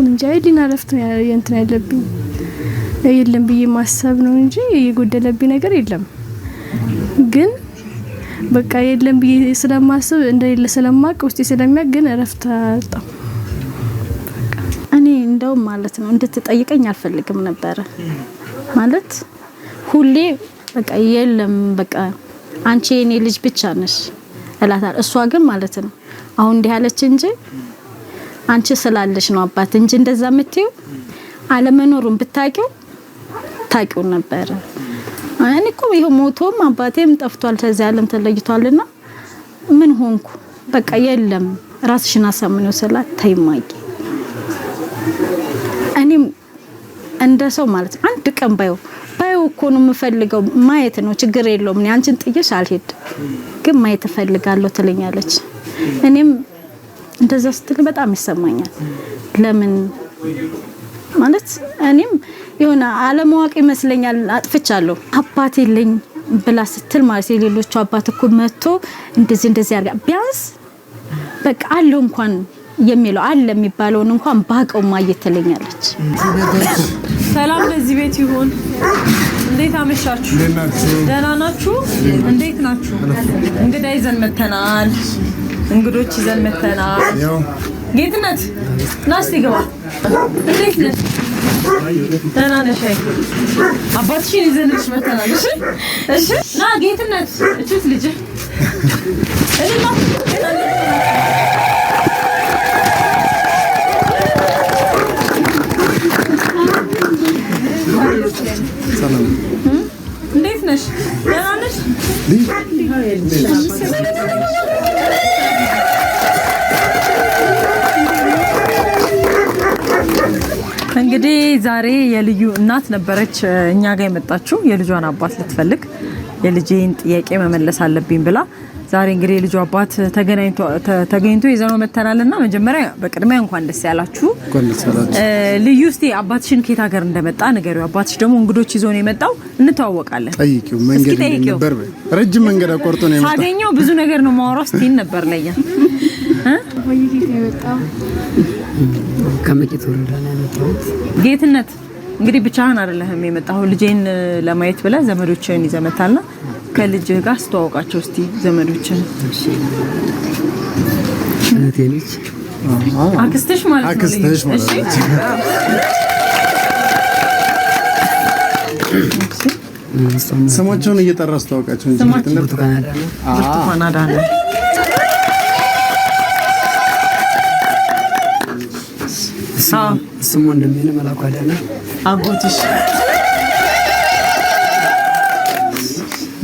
እንጂ አይዲና ረፍት እንትን ያለብኝ የለም ብዬ ማሰብ ነው እንጂ የጎደለብኝ ነገር የለም ግን በቃ የለም ብዬ ስለማስብ እንደሌለ ስለማቅ ውስጤ ስለሚያገን ረፍት አጣ እኔ እንደው ማለት ነው እንድትጠይቀኝ አልፈልግም ነበር ማለት ሁሌ በቃ የለም በቃ አንቺ የኔ ልጅ ብቻ ነሽ እላታል እሷ ግን ማለት ነው አሁን እንዲህ ያለች እንጂ አንቺ ስላለሽ ነው አባት እንጂ እንደዛ መጥተው አለመኖሩን ብታቂው ታቂው ነበር እኔ እኮ ይሄው ሞቶም አባቴም ጠፍቷል ተዚህ ዓለም ተለይቷልና ምን ሆንኩ በቃ የለም ራስሽን አሳምነው ሰላት ታይማቂ እኔም እንደ ሰው ማለት አንድ ቀን ባዩ እኮ ነው የምፈልገው ማየት ነው ችግር የለውም እኔ አንቺን ጥዬሽ አልሄድ ግን ማየት ፈልጋለሁ ትለኛለች እኔም እንደዛ ስትል በጣም ይሰማኛል ለምን ማለት እኔም የሆነ አለማወቅ ይመስለኛል አጥፍቻለሁ አባቴ ለኝ ብላ ስትል ማለት የሌሎቹ አባት እኮ መጥቶ እንደዚህ ያርጋ ቢያንስ በቃ አለው እንኳን የሚለው አለ የሚባለውን እንኳን ባቀው ማየት ትለኛለች ሰላም ለዚህ ቤት ይሁን እንዴት አመሻችሁ ደህና ናችሁ እንዴት ናችሁ እንግዳ ይዘን መተናል እንግዶች ይዘን መተናል ጌትነት ናስቲ ገባ እንዴት ነህ ደህና ነሽ አባትሽን ይዘንልሽ መተናል እሺ ና ጌትነት እቺት ልጅ እኔማ ሰላም እንዴት ነሽ ደህና ነሽ እንግዲህ ዛሬ የልዩ እናት ነበረች እኛ ጋር የመጣችው የልጇን አባት ልትፈልግ የልጄን ጥያቄ መመለስ አለብኝ ብላ ዛሬ እንግዲህ የልጇ አባት ተገኝቶ ይዘነው መተናልና መጀመሪያ በቅድሚያ እንኳን ደስ ያላችሁ ልዩ እስቲ አባትሽን ከየት ሀገር እንደመጣ ንገሪው አባትሽ ደግሞ እንግዶች ይዞ ነው የመጣው እንተዋወቃለን ጠይቂው መንገድ ነበር ረጅም መንገድ አቆርጦ ነው የመጣው ሳገኘው ብዙ ነገር ነው ማወራው እስቲ ነበር ለያ ወይዬ የመጣው ከመቄት ወረዳ ነው የመጣው ጌትነት እንግዲህ ብቻህን አይደለህም የመጣው ልጄን ለማየት ብለ ዘመዶችን ይዘመታልና ከልጅ ጋር አስተዋውቃቸው እስቲ ዘመዶችን እቴልጅ አክስትሽ ማለት ነው እሺ ስሞቹን እየጠራ አስተዋውቃቸው እንጂ ጌትነት ካናዳ ነው ስሙ እንደምን መላኩ አዳነ አጎትሽ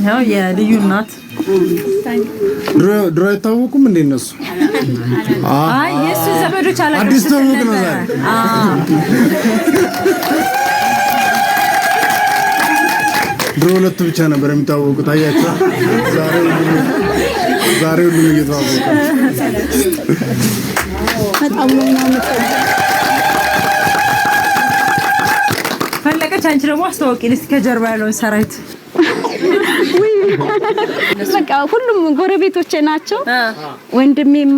ያው የልዩ እናት ድሮ አይታወቁም እንደ እነሱ አይ የሱ ዘመዶች አለ አዲስ ተውቅ ነው ዛሬ ድሮ ሁለቱ ብቻ ነበር የሚታወቁት አያችሁ ዛሬ ሁሉም እየተዋወቁ በጣም ነው የምትወደው ፈለቀች አንቺ ደግሞ አስተዋውቂ እስቲ ከጀርባ ያለውን ሰራዊት በቃ ሁሉም ጎረቤቶቼ ናቸው ወንድሜም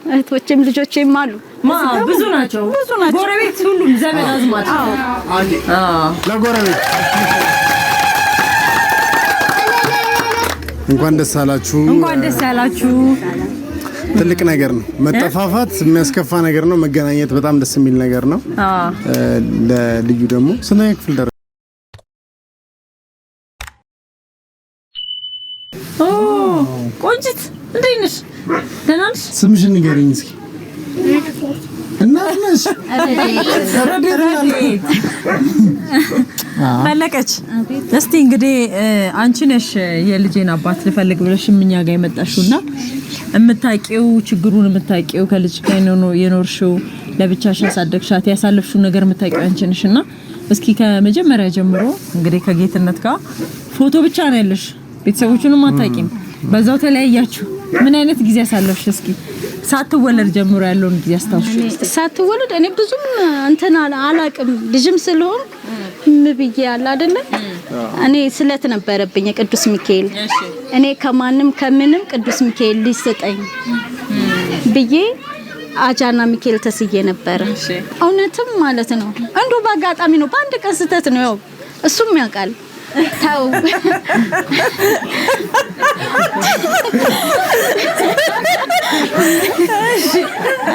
እህቶቼም ልጆቼም አሉ ብዙ ናቸው ጎረቤት ሁሉም ዘመድ አዝማድ ለጎረቤት እንኳን ደስ አላችሁ ትልቅ ነገር ነው መጠፋፋት የሚያስከፋ ነገር ነው መገናኘት በጣም ደስ የሚል ነገር ነው ለልዩ ደግሞ ስንተኛ ክፍል ደረሰ ቆንጂት እንዴት ነሽ ደህና ነሽ ስምሽን ንገሪኝ እስኪ እናት ነሽ ፈለቀች እስቲ እንግዲህ አንቺ ነሽ የልጄን አባት ልፈልግ ብለሽ እኛ ጋር የመጣሽውና እምታቂው ችግሩን እምታቂው ከልጅ ጋር ነው የኖርሽው ለብቻሽ ያሳደግሻት ያሳለፍሽው ነገር እምታቂው አንቺ ነሽና እስኪ ከመጀመሪያ ጀምሮ እንግዲህ ከጌትነት ጋር ፎቶ ብቻ ነው ያለሽ ቤተሰቦቹንም አታቂም በዛው ተለያያችሁ ምን አይነት ጊዜ ያሳለፍሽ እስኪ ሳትወለድ ጀምሮ ያለውን ጊዜ አስታውሽ ሳትወለድ እኔ ብዙም እንትን አላቅም ልጅም ስለሆን ምብዬ ያለ አይደለ እኔ ስለት ነበረብኝ ቅዱስ ሚካኤል እኔ ከማንም ከምንም ቅዱስ ሚካኤል ሊሰጠኝ ብዬ አጃና ሚካኤል ተስዬ ነበረ። እውነትም ማለት ነው እንደው በአጋጣሚ ነው በአንድ ቀን ስህተት ነው። ያው እሱም ያውቃል። ታው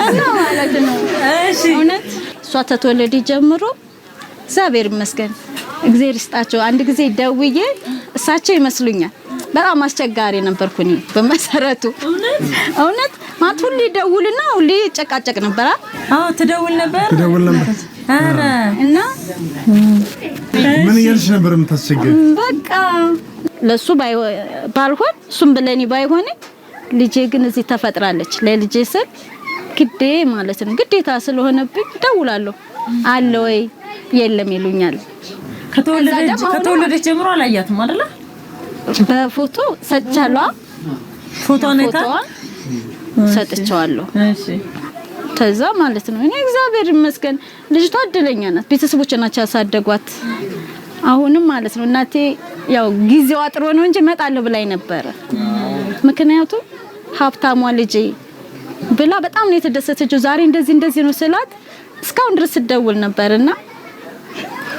እና ማለት ነው እውነት እሷ ተተወለደ ጀምሮ እግዚአብሔር ይመስገን እግዚአብሔር ይስጣቸው። አንድ ጊዜ ደውዬ እሳቸው ይመስሉኛል በጣም አስቸጋሪ ነበርኩኝ በመሰረቱ እውነት ማለት ሁሌ ደውልና ሁሌ ጨቃጨቅ ነበር። ትደውል ነበር አረ እና ምን እያልሽ ነበር የምታስቸግረው? በቃ ለሱ ባልሆን እሱም ብለኔ ባይሆን ልጄ ግን እዚህ ተፈጥራለች ለልጄ ስል ግዴ ማለት ነው ግዴታ ስለሆነብኝ ደውላለሁ አለ ወይ የለም ይሉኛል። ከተወለደች ጀምሮ አላያትም አይደለ? በፎቶ ሰጥቻለሁ። ፎቶውን ሰጥቻለሁ። እሺ ተዛ ማለት ነው እኔ እግዚአብሔር ይመስገን ልጅቷ እድለኛ ናት። ቤተሰቦቿ ናቸው ያሳደጓት። አሁንም ማለት ነው እናቴ ያው ጊዜው አጥሮ ነው እንጂ መጣለው ብላኝ ነበር። ምክንያቱም ሀብታሟ ልጄ ብላ በጣም ነው የተደሰተችው። ዛሬ እንደዚህ ነው ስላት እስካሁን ድረስ ደውል ነበርና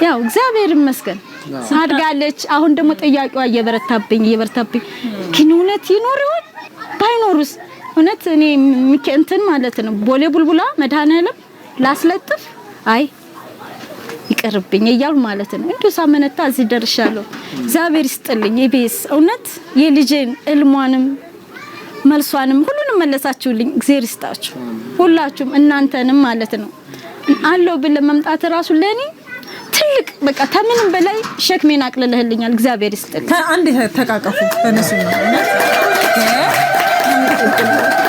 ያው እግዚአብሔር ይመስገን አድጋለች። አሁን ደግሞ ጥያቄዋ እየበረታብኝ ግን እውነት ይኖር ይሆን ባይኖርስ? እውነት እኔ እንትን ማለት ነው ቦሌ ቡልቡላ መድኃኔዓለም ላስለጥፍ አይ ይቀርብኝ እያሉ ማለት ነው እንዴ ሳመነታ እዚህ ደርሻለሁ። እግዚአብሔር ይስጥልኝ። ኢቢኤስ እውነት የልጄን እልሟንም መልሷንም ሁሉንም መለሳችሁልኝ። እግዚአብሔር ይስጣችሁ ሁላችሁም እናንተንም ማለት ነው አለው ብለ መምጣት ራሱ ለኔ ትልቅ በቃ ከምንም በላይ ሸክሜን አቅልለህልኛል። እግዚአብሔር ይስጥልኝ። አንድ ተቃቀፉ ተነሱና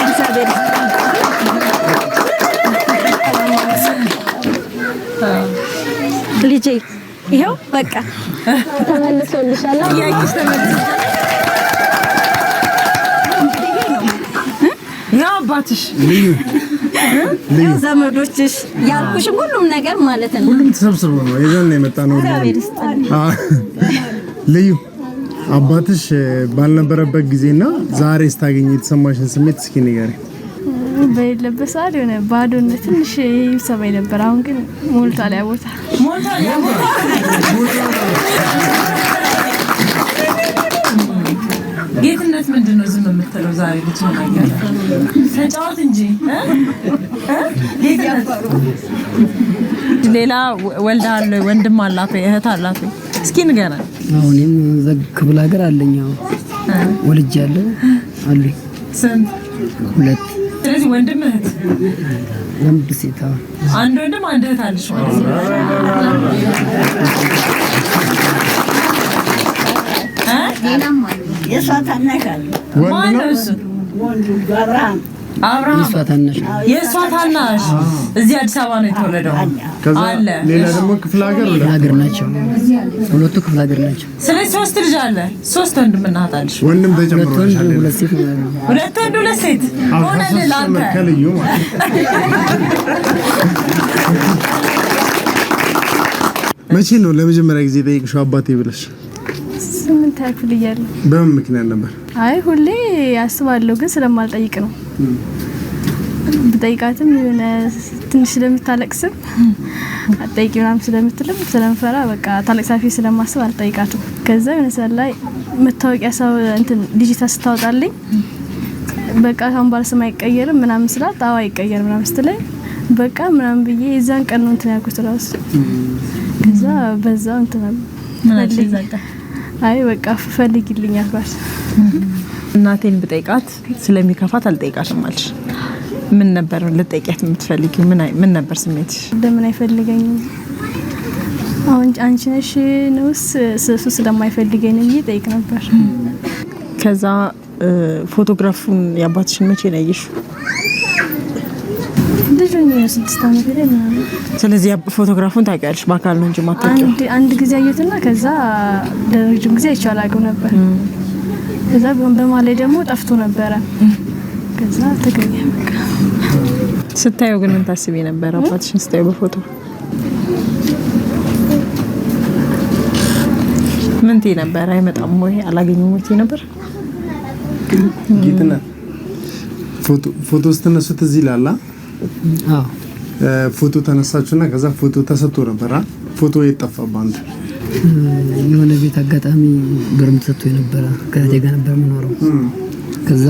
እግዚአብሔር ልጄ ይሄው በቃ ተመልሶልሻል። ያቂስ ያ አባትሽ ልዩ ዘመዶችሽ ያልኩሽ ሁሉም ነገር ማለት ነው ሁሉም ተሰብስበው ነው የዛን የመጣ ነው። ልዩ አባትሽ ባልነበረበት ጊዜና ዛሬ ስታገኝ የተሰማሽን ስሜት እስኪ ንገሪኝ። በሌለበት ሰዓት የሆነ ባዶነት ትንሽ ይሰማኝ ነበር። አሁን ግን ሞልቷል ያ ቦታ ጌትነት ምንድነው ዝም የምትለው? ዛሬ ልጅ ነገር ተጫወት እንጂ ሌላ ወልዳለ ወንድም አላት ወይ እህት አላት ወይ? እስኪ ንገረን። አሁንም ክፍለ ሀገር አለኛው ወልጃለሁ አሉኝ። ስንት? 2። ስለዚህ ወንድም እህት ወንድ ሴት አንድ ወንድም አንድ እህት አለሽ ማለት ነው። የሷ ታናሽ እዚህ አዲስ አበባ ነው የተወለደው አለ። ሌላ ደግሞ ክፍለ ሀገር ናቸው። ሁለቱ ክፍለ ሀገር ናቸው። ስለዚህ 3 ልጅ አለ። 3 ወንድም እና እህት አለሽ። ወንድም ተጨምሮልሻል። 2 ሴት ነው። 2 ወንድ 2 ሴት ሆነ ለላንተ ከልዩ ማለት መቼ ነው ለመጀመሪያ ጊዜ ጠይቅሽው አባቴ ብለሽ? 8 ያክል እያለሁ። በምን ምክንያት ነበር? አይ ሁሌ አስባለሁ ግን ስለማልጠይቅ ነው። ብጠይቃትም የሆነ ትንሽ ስለምታለቅስም አጠይቂ ምናምን ስለምትልም ስለምፈራ በቃ ታለቅሳፊ ስለማስብ አልጠይቃትም። ከዛ የሆነ ሰዓት ላይ መታወቂያ ሰው እንትን ዲጂታል ስታወጣልኝ በቃ አሁን ባልስም አይቀየርም ምናምን ስላት አዎ አይቀየርም ምናምን ስትለኝ በቃ ምናምን ብዬ የዛን ቀን ነው እንትን ያልኩት እራሱ። ከዛ በዛው እንትን ምን አልዘጋ አይ በቃ ፈልጊልኝ አልኳት። እናቴን ብጠይቃት ስለሚከፋት አልጠይቃትም አልሽ። ምን ነበር ልጠይቂያት የምትፈልጊው? ምን ነበር ስሜትሽ? ለምን አይፈልገኝም? አሁን አንቺ ነሽ ነውስ እሱ ስለማይፈልገኝ ነው ጠይቅ ነበር። ከዛ ፎቶግራፉን ያባትሽን መቼ ነው ያየሽው? ልጅኝ ነው 6 ዓመት ላይ ምናምን። ስለዚህ ፎቶግራፉን ታውቂያለሽ በአካል ነው እንጂ ማታውቂው? አንድ ጊዜ አየሁትና ከዛ ለረጅም ጊዜ አይቼው አላውቅም ነበር። ከዛ በማለት ደግሞ ጠፍቶ ነበረ። ከዛ ተገኘ በቃ። ስታየው ግን ምን ታስቢ ነበር? አባትሽን ስታየው በፎቶ ምን ትይ ነበር? አይመጣም ወይ አላገኘም ወይ ትይ ነበር? ጌትነት ፎቶ ስትነሱት እዚህ ላላ አዎ ፎቶ ተነሳችሁና ከዛ ፎቶ ተሰጥቶ ነበር። ፎቶ የጠፋባ አንተ የሆነ ቤት አጋጣሚ ብርም ተሰጥቶ የነበረ ከእቴ ጋር ነበር የምኖረው። ከዛ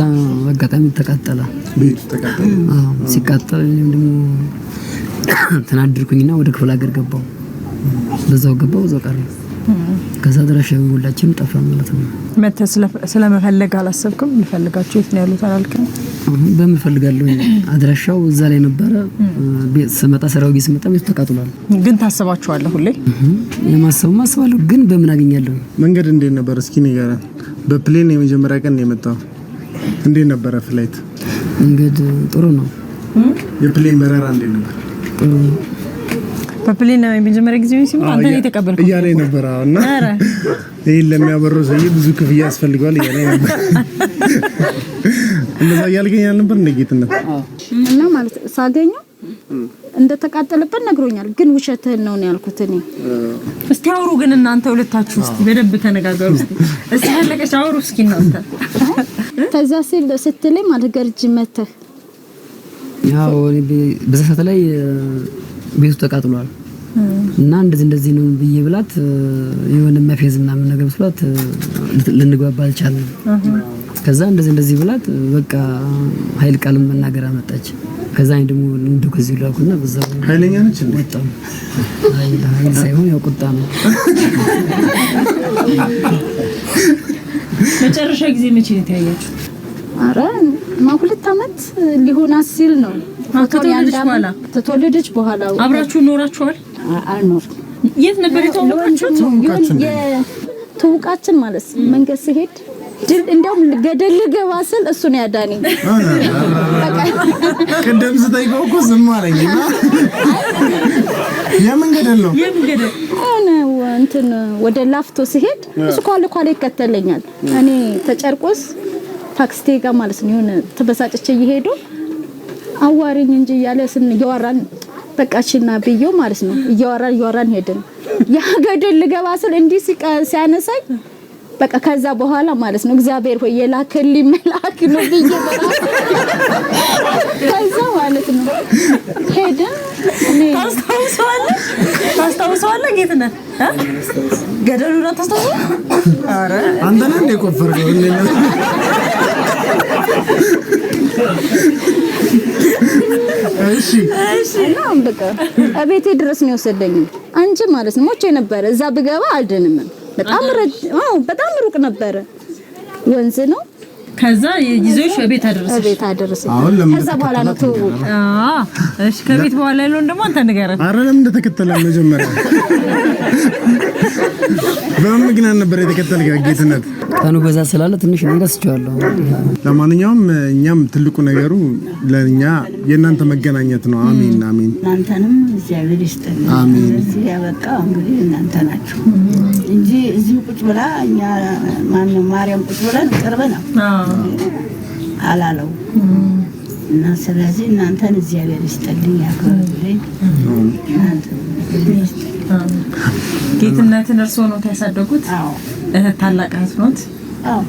አጋጣሚ ተቃጠለ፣ ቤቱ ተቃጠለ። አዎ ሲቃጠል እኔም ደግሞ ተናድርኩኝና ወደ ክፍለ ሀገር ገባው። በዛው ቀረ። ከዛ ድረሽ ሁላችንም ጠፋ ማለት ነው። መተ ስለመፈለግ አላሰብክም? ልፈልጋችሁ የት ነው ያሉት አላልክም? በምን ፈልጋለሁ? አድራሻው እዛ ላይ ነበረ። ቤት ስመጣ ሰራው ቤት ስመጣ ቤቱ ተቃጥሏል። ግን ታስባችኋለሁ ሁሌ? የማሰብማ አስባለሁ፣ ግን በምን አገኛለሁ? መንገድ እንዴት ነበር እስኪ ንገረን። በፕሌን የመጀመሪያ ቀን የመጣው እንዴት ነበረ? ፍላይት መንገድ ጥሩ ነው። የፕሌን በረራ እንዴት ነበር? ጥሩ ነው። በፕሌን ነው የመጀመሪያ ጊዜ ሲሆን አንተ ነው የተቀበልከው እያለ ነበር። እና ይሄን ለሚያበረው ሰውዬ ብዙ ክፍያ ያስፈልገዋል እያለ ነበር። እንደዛ እያልከኝ ነበር እንደ ጌትነት እና ማለት ሳገኘው እንደተቃጠለበት ነግሮኛል። ግን ውሸትህን ነው ያልኩት እኔ። እስቲ አውሩ ግን እናንተ ሁለታችሁ እስቲ በደንብ ተነጋገሩ። እስቲ ያለቀሽ አውሩ እስኪ እናንተ። ከዛ ስትለኝ ማለት ገርጅ መተህ ያው በሰዓት ላይ ቤቱ ተቃጥሏል እና እንደዚህ ነው ብዬ ብላት የሆነ መፌዝ ምናምን ነገር ብላት ልንግባባ አልቻልንም። ከዛ እንደዚህ ብላት በቃ ኃይል ቃል መናገር አመጣች። ከዛ እኔ ደግሞ እንደው ከዚህ ላኩና በዛው ኃይለኛ ነች እንዴ? ወጣው ኃይል ሳይሆን ያው ቁጣ ነው። መጨረሻ ጊዜ መቼ ነው ታያያችሁ? አረ 2 አመት ሊሆና ሲል ነው ከተወለደች በኋላ አብራችሁ ኖራችኋል? አልኖር። የት ነበር የተዋወቃችሁት? ትውቃችን ማለት መንገድ ሲሄድ እንደውም ገደል ልገባ ስል እሱ ነው ያዳነኝ። ቅድም ስጠይቀው እኮ ዝም አለኝና የምን ገደል ነው? እንትን ወደ ላፍቶ ሲሄድ እሱ ኳለ ይከተለኛል። እኔ ተጨርቆስ ታክሲ ጋር ማለት ነው የሆነ ተበሳጨች እየሄዱ አዋሪኝ እንጂ ያለ እያወራን በቃችና ብየው ማለት ነው እያወራን ሄድን። ያ ገደል ልገባ ስል እንዲህ ሲያነሳኝ በቃ ከዛ በኋላ ማለት ነው እግዚአብሔር ሆይ የላከልኝ መልአክ ነው ብዬ ከዛ ማለት ነው ሄደን እኔ ታስታውሰዋለህ ጌትነት? ገደሉን ታስታውሰው? አረ አንተ ነህ እንደ ቆፈርከው እንዴ? እሺ እና በቃ አቤቴ ድረስ ነው የወሰደኝ አንቺ ማለት ነው ሞቼ ነበር። እዛ ብገባ አልደንም። በጣም ሩቅ ነበረ፣ ወንዝ ነው። ከዛ ይዞሽ ቤት አደረሰ። ከዛ በኋላ ነው ተውኩ። እሺ ከቤት በኋላ ያለውን ደግሞ አንተ ንገረን። አረ ለምን እንደተከተለ መጀመሪያ በምን ምክንያት ነበር የተከተልከው ጌትነት? ቀኑ በዛ ስላለ ትንሽ ረስቼዋለሁ። ለማንኛውም እኛም ትልቁ ነገሩ ለኛ የእናንተ መገናኘት ነው። አሜን አሜን። እናንተንም እግዚአብሔር ይስጥልኝ። አሜን። እዚህ ያበቃው እንግዲህ እናንተ ናችሁ እንጂ እዚህ ቁጭ ብላ እኛ ማርያም ቁጭ ብለን ቅርብ ነው አላለው እና ስለዚህ እናንተን እግዚአብሔር ይስጥልኝ፣ ያክብርልኝ። ጌትነትን እርስዎ ነው ያሳደጉት? አዎ። ታላቅ እህት ኖት? አዎ።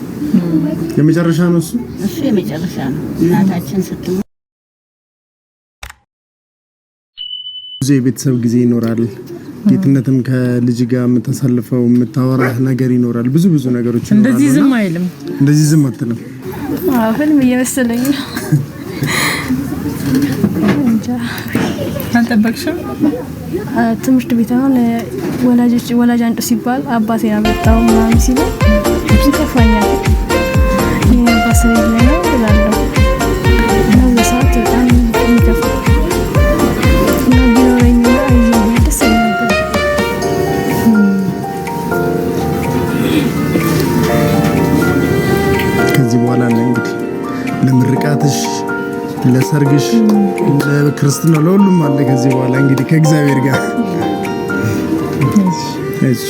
የመጨረሻ ነው እሱ የመጨረሻ ነው። እናታችን ስትሞት ብዙ የቤተሰብ ጊዜ ይኖራል። ጌትነትም ከልጅ ጋር የምታሳልፈው የምታወራህ ነገር ይኖራል። ብዙ ነገሮች ይኖራሉ። እንደዚህ ዝም አይልም። እንደዚህ ዝም አትልም። ህልም እየመሰለኝ ነው። አልጠበቅሽም? ትምህርት ቤት አሁን ወላጅ አንዱ ሲባል አባቴ ያመጣው ምናምን ሲለኝ ይከፋኛል። ይሄ ባሰሪ ነው እላለሁ። እና በሰዓት በጣም ይከፋል። እና ቢኖረኝና አይዞህ ደስ ነበር። ከዚህ በኋላ እንግዲህ ለምርቃትሽ፣ ለሰርግሽ፣ ለክርስትና ለሁሉም አለ። ከዚህ በኋላ እንግዲህ ከእግዚአብሔር ጋር እሺ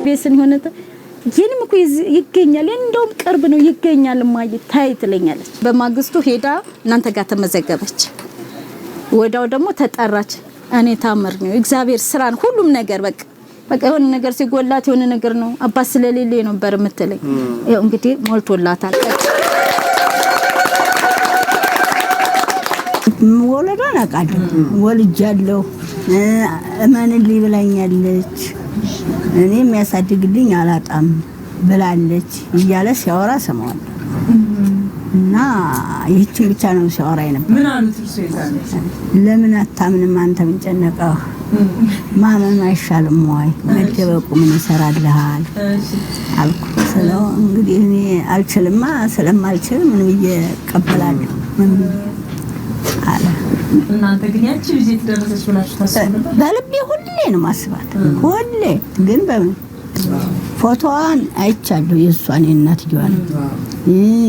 ቤስን ሆነተ ይሄንም እኮ ይገኛል፣ እንደውም ቅርብ ነው ይገኛል። ማይ ታይ ትለኛለች። በማግስቱ ሄዳ እናንተ ጋር ተመዘገበች። ወዳው ደግሞ ተጠራች። እኔ ታምር ነው እግዚአብሔር ስራን ሁሉም ነገር በቃ የሆነ ነገር ሲጎላት የሆነ ነገር ነው አባት ስለሌለ ነበር የምትለኝ። ያው እንግዲህ ሞልቶላታል። ወለዷን አውቃለሁ ወልጃለሁ እመንልኝ ብላኛለች። እኔ የሚያሳድግልኝ አላጣም ብላለች እያለ ሲያወራ ሰማዋል። እና ይህችን ብቻ ነው ሲያወራ ነበር። ምን አሉት እርሱ ይዛል? ለምን አታምንም አንተ ምን ጨነቀህ? ማመን አይሻልም ወይ? መደበቁ ምን ይሰራልሃል? አልኩ። ስለው እንግዲህ እኔ አልችልማ ስለማልችል ምን ብዬ እቀበላለሁ ምን አለ። እናንተ ግን ያቺ ልጅ የተደረሰች ብላችሁ ታስቡ ነበር? በልቤ ሁሌ ነው ማስባት ሁሌ። ግን በምን ፎቶዋን አይቻለሁ የእሷን የእናትየዋን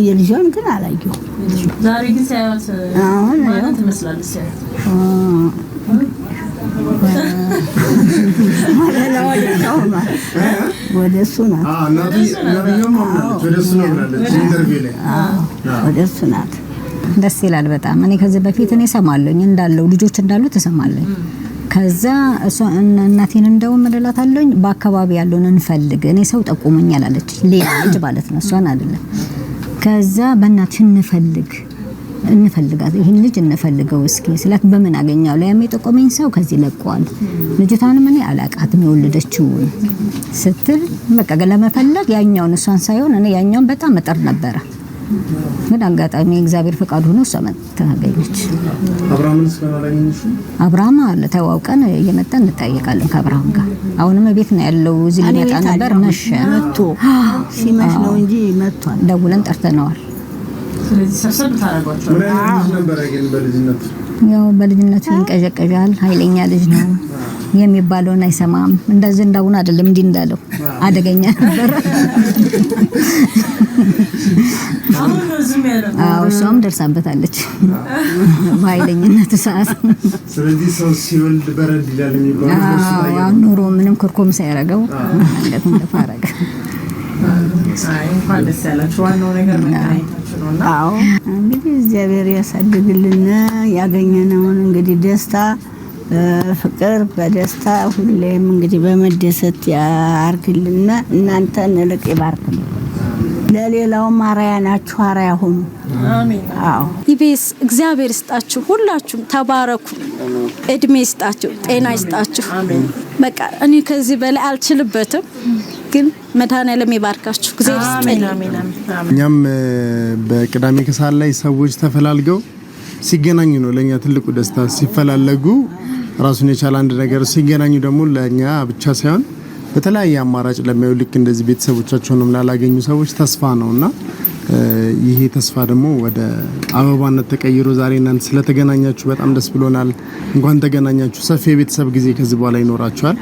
የልጇን ግን አላየሁም። ዛሬ ግን ሲያዩት አሁን ማለት ትመስላለች ሲያዩት ወደ እሱ ናት። ወደ እሱ ናት። ደስ ይላል በጣም። እኔ ከዚህ በፊት እኔ ሰማለኝ እንዳለው ልጆች እንዳሉ ተሰማለኝ። ከዛ እሷ እናቴን እንደው ምድላታለኝ በአካባቢ ያለውን እንፈልግ እኔ ሰው ጠቁመኛል አለች። ሌላ ልጅ ማለት ነው እሷን አይደለም። ከዛ በእናትሽ እንፈልጋት ይሄን ልጅ እንፈልገው እስኪ ስላት በምን አገኛው ላይ የሚጠቆመኝ ሰው ከዚህ ለቋል። ልጅቷንም እኔ አላቃትም የወለደችው ስትል በቃ ለመፈለግ ያኛውን እሷን ሳይሆን እኔ ያኛውን በጣም መጠር ነበረ። ግን አጋጣሚ እግዚአብሔር ፈቃድ ሆኖ እሷ መጣች። አብርሃም አለ ተዋውቀን እየመጣን እንጠይቃለን ከአብርሃም ጋር። አሁንም ቤት ነው ያለው። እዚህ ሊመጣ ነበር መሸ። መጥቶ ሲመሽ ነው እንጂ መጥቷል። ደውለን ጠርተነዋል። ስለዚህ ሰብሰብ ታረጋቸው ነበር ግን በልጅነቱ ያው በልጅነቱ ይንቀዠቀዣል። ኃይለኛ ልጅ ነው የሚባለውን አይሰማም። እንደዚህ እንዳውን አይደለም እንዲህ እንዳለው አደገኛ ነበር። አሁን ነው ዝም ያለው። እሷም ደርሳበታለች በኃይለኝነቱ ሰዓት። ስለዚህ ሰው ሲወልድ በረድ ይላል የሚባለው ኑሮ ምንም ኩርኩም ሳያረገው አንገቱን ተፋረገ። እንኳን ደስ ያላችሁ። ዋናው ነገር መገናኘታችሁ ነውና አዎ እንግዲህ እግዚአብሔር ያሳድግልን። ያገኘነውን እንግዲህ ደስታ ፍቅር በደስታ ሁሌም እንግዲህ በመደሰት ያርግልና እናንተን ልቅ ይባርክልን። ለሌላውም አራያ ናችሁ፣ አራያ ሁኑ። አሜን። አዎ ኢቢኤስ እግዚአብሔር ይስጣችሁ፣ ሁላችሁም ተባረኩ፣ እድሜ ይስጣችሁ፣ ጤና ይስጣችሁ። በቃ እኔ ከዚህ በላይ አልችልበትም፣ ግን መድኃኔዓለም ይባርካችሁ። እግዚአብሔር ይስጥልኝ። አሜን። እኛም በቅዳሜ ከሰዓት ላይ ሰዎች ተፈላልገው ሲገናኙ ነው ለኛ ትልቁ ደስታ። ሲፈላለጉ ራሱን የቻለ አንድ ነገር ሲገናኙ ደግሞ ለኛ ብቻ ሳይሆን በተለያየ አማራጭ ለማየው ልክ እንደዚህ ቤተሰቦቻቸውንም ላላገኙ ሰዎች ተስፋ ነውና ይሄ ተስፋ ደግሞ ወደ አበባነት ተቀይሮ ዛሬ እናንተ ስለተገናኛችሁ በጣም ደስ ብሎናል። እንኳን ተገናኛችሁ። ሰፊ የቤተሰብ ጊዜ ከዚህ በኋላ ይኖራችኋል።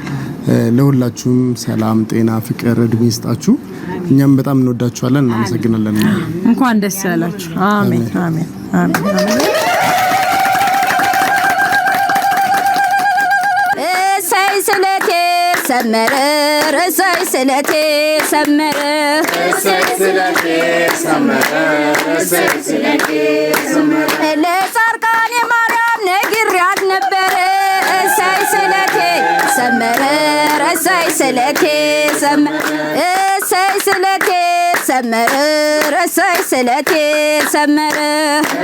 ለሁላችሁም ሰላም፣ ጤና፣ ፍቅር፣ እድሜ ይስጣችሁ። እኛም በጣም እንወዳችኋለን፣ እናመሰግናለን። እንኳን ደስ ያላችሁ። አሜን አሜን አሜን። እሰይ ስለቴ ሰመረ፣ እሰይ ስለቴ ሰመረ፣ እሰይ ስለቴ ሰመረ፣ እሰይ ስለቴ ሰመረ። ለጻርቃኔ ማርያም ነግሬያት ነበረ። እሰይ ስለቴ ሰመረ፣ እሰይ ስለቴ ሰመረ፣ እሰይ ስለቴ ሰመረ፣ እሰይ ስለቴ ሰመረ፣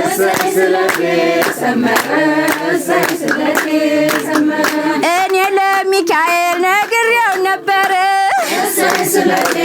እሰይ ስለቴ ሰመረ፣ እሰይ ስለቴ ሰመረ። እኔ ለሚካኤል ነግሬው ነበረ። እሰይ ስለቴ